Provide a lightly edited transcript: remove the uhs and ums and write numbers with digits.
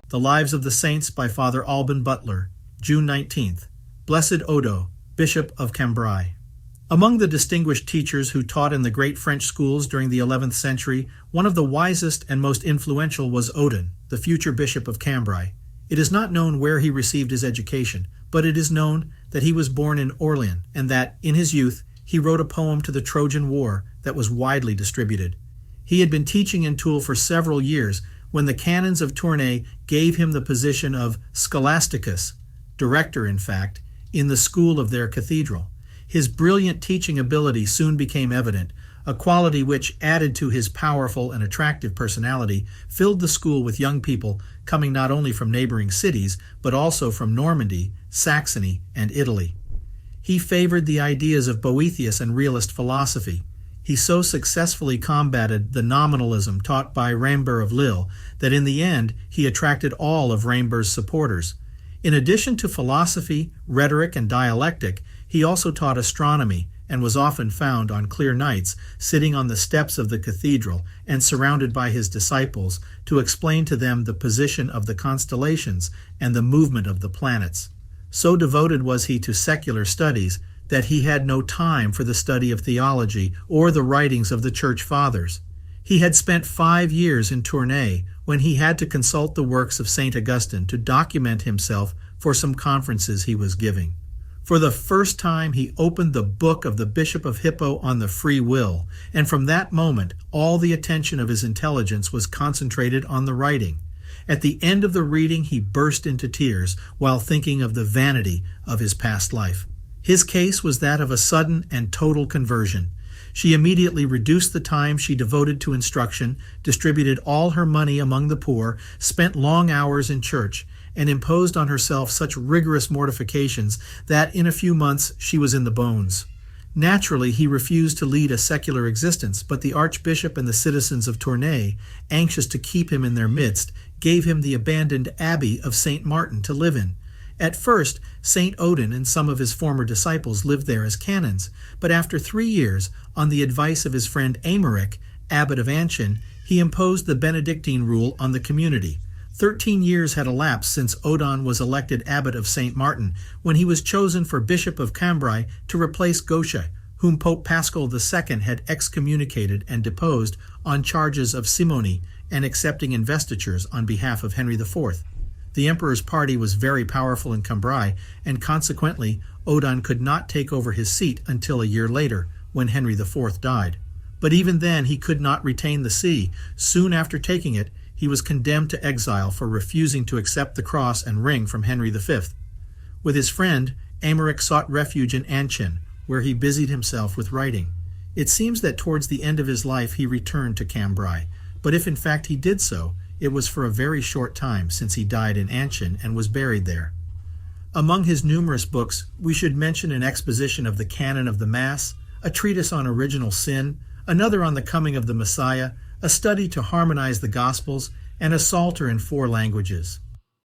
The Lives of the Saints by Father Alban, Butler, June 19th. Blessed Odo, Bishop of Cambrai. Among the distinguished teachers who taught in the great French schools during the 11th century, one of the wisest and most influential was Odin, the future Bishop of Cambrai. It is not known where he received his education, but it is known that he was born in Orleans and that, in his youth, he wrote a poem to the Trojan War that was widely distributed. He had been teaching in Toul for several years when the canons of Tournai gave him the position of scholasticus, director in fact, in the school of their cathedral. His brilliant teaching ability soon became evident, a quality which, added to his powerful and attractive personality, filled the school with young people coming not only from neighboring cities, but also from Normandy, Saxony, and Italy. He favored the ideas of Boethius and realist philosophy. He so successfully combated the nominalism taught by Rambert of Lille that in the end he attracted all of Rambert's supporters. In addition to philosophy, rhetoric, and dialectic, he also taught astronomy and was often found on clear nights sitting on the steps of the cathedral and surrounded by his disciples to explain to them the position of the constellations and the movement of the planets. So devoted was he to secular studies that he had no time for the study of theology or the writings of the Church Fathers. He had spent 5 years in Tournai when he had to consult the works of St. Augustine to document himself for some conferences he was giving. For the first time he opened the book of the Bishop of Hippo on the free will, and from that moment all the attention of his intelligence was concentrated on the writing. At the end of the reading he burst into tears while thinking of the vanity of his past life. His case was that of a sudden and total conversion. She immediately reduced the time she devoted to instruction, distributed all her money among the poor, spent long hours in church, and imposed on herself such rigorous mortifications that in a few months she was in the bones. Naturally, he refused to lead a secular existence, but the archbishop and the citizens of Tournai, anxious to keep him in their midst, gave him the abandoned Abbey of St. Martin to live in. At first, St. Odin and some of his former disciples lived there as canons, but after 3 years, on the advice of his friend Aymeric, abbot of Anchin, he imposed the Benedictine rule on the community. 13 years had elapsed since Odin was elected abbot of St. Martin, when he was chosen for Bishop of Cambrai to replace Gosche, whom Pope Paschal II had excommunicated and deposed on charges of simony and accepting investitures on behalf of Henry IV. The emperor's party was very powerful in Cambrai, and consequently Odin could not take over his seat until a year later, when Henry IV died. But even then he could not retain the see. Soon after taking it, he was condemned to exile for refusing to accept the cross and ring from Henry V. With his friend, Aymeric sought refuge in Anchin, where he busied himself with writing. It seems that towards the end of his life he returned to Cambrai, but if in fact he did so, it was for a very short time, since he died in Anchin and was buried there. Among his numerous books, we should mention an exposition of the canon of the Mass, a treatise on original sin, another on the coming of the Messiah, a study to harmonize the Gospels, and a psalter in 4 languages.